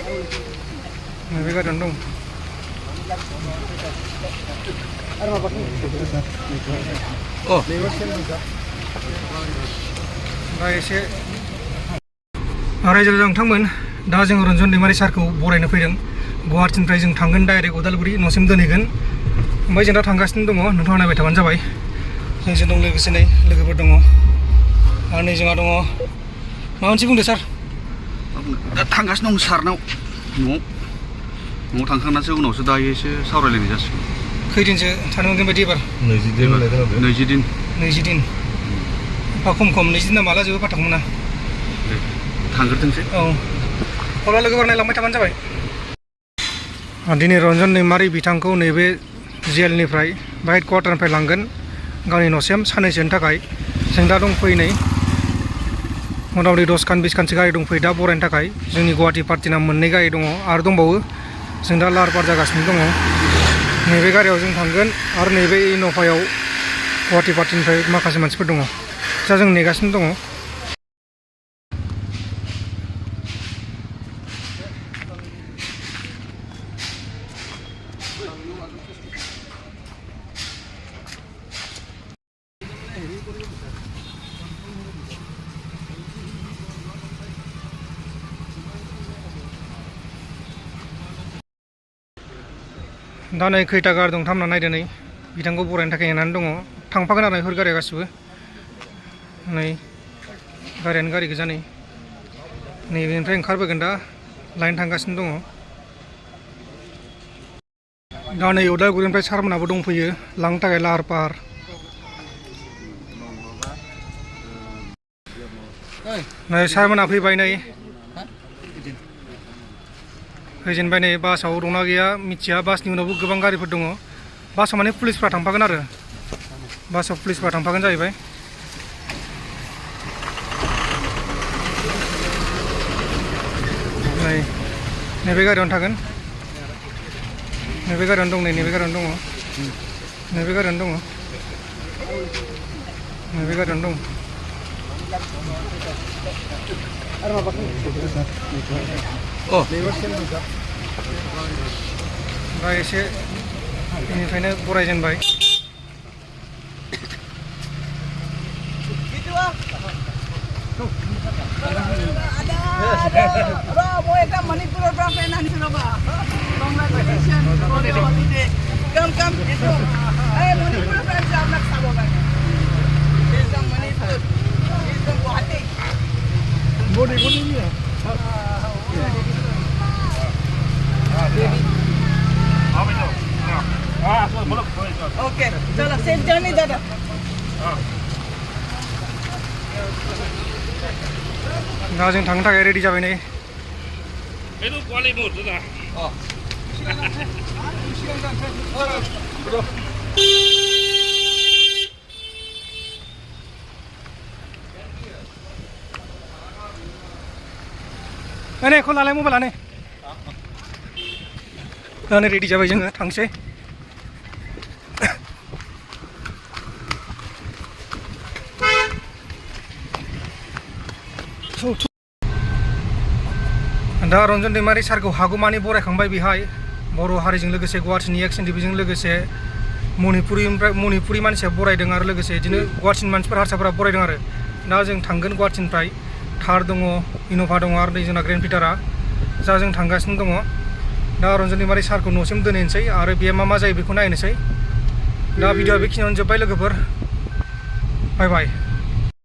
बे गारियावनो दं। दा एसे रायजो राजा नोंथांमोन, दा जों रन्जन दैमारि सारखौ बरायनो फैदों। गुवाहाटिनिफ्राय जों थांगोन डाइरेक्ट उदालगुरि न'सिम दोनहैगोन। ओमफ्राय जों दा थांगासिनो दङ, नोंथाङा नायबाय थाबानो जाबाय। जोंजों दं लोगोसे नै लोगोफोर दङ आरो नै जोंहा दङ। माबा मोनसे बुंदो सार। दा थांगासिनो दं सारनाव न'आव थांखांनासो उनावसो दायो एसे सावरायलायनाय जासिगोन। खैदिनसो थानो मोनगोन बायदि एबार? 20 दिन। 20 दिन। खम 20 दिना माला जोबो फाथाखौ मोना। थांग्रोथोंसै। औ, अब्ला लोगोफोर नायलांबाय थाबानो जाबाय। दिनै रन्जन दैमारि बिथांखौ नैबे जेलनिफ्राय बा हेड क्वार्टारनिफ्राय लांगोन गावनि न'सिम साननैसोनि थाखाय। जों दा दंफैयो नै मथा मथि 10 खान 20 खानसो गारि दंफैयो दा बरायनो थाखाय। जोंनि गुवाहाटि पार्टिना 2 गारि दङ आरो दंबावो। जों दा लाहार फाहार जागासिनो दङ। नैबे गारियाव जों थांगोन आरो नैबे इन'भायाव गुवाहाटि पार्टिनिफ्राय माखासे मानसिफोर दङ। दा जों नेगासिनो दङ। दा नै खैथा गारि दं थामना नायदो नै बिथांखौ बरायनो थाखाय नेनानै दङ। थांफागोन आरो बेफोर गारिया गासिबो। नै गारियानो गारि गोजा नै नैबेनिफ्राय ओंखारबोगोन दा लाइन थांगासिनो दङ। दा नै उदालगुरिनिफ्राय सारमोनाबो दंफैयो लांनो थाखाय लाहार फाहार। नै सारमोना फैबाय नै फैजेनबाय नै। बासाव दंना गैया मिथिया, बासनि उनावबो गोबां गारिफोर दङ। बासाव माने पुलिसफ्रा थांफागोन आरो बासाव पुलिसफ्रा थांफागोन जाहैबाय। नै नैबे गारियावनो थागोन, नैबे गारियावनो दं, नैबे गारियावनो दङ, नैबे गारियावनो दङ, नैबे गारियावनो दं। दा एसे बेनिफ्रायनो बरायजेनबाय। ओके, चलो सेफ जर्नी दादा। दा जों थांनो थाखाय रेडि जाबाय नै। नै खौ लालाय मबाइला नै। दा नै रेडि जाबाय जोङो थांसै। दा रन्जन दैमारि सारखौ हागौमानि बरायखांबाय बेहाय बर' हारिजों लोगोसे गुवाहाटिनि एक्स एनडिपिजों लोगोसे मणिपुरि मानसिया बरायदों आरो लोगोसे बिदिनो गुवाहाटिनि मानसिफोर हारसाफोरा बरायदों आरो। दा जों थांगोन गुवाहाटिनिफ्राय थार दङ, इन'भा दङ आरो नै जोंना ग्रेन्ड फिटारा। जा जों थांगासिनो दङ। दा रन्जन दैमारि सारखौ न'सिम दोनहैनोसै आरो बेयो मा जायो बेखौ नायनोसै। दा भिडिअआ बेखिनियावनो जोब्बाय लोगोफोर। बाय बाय।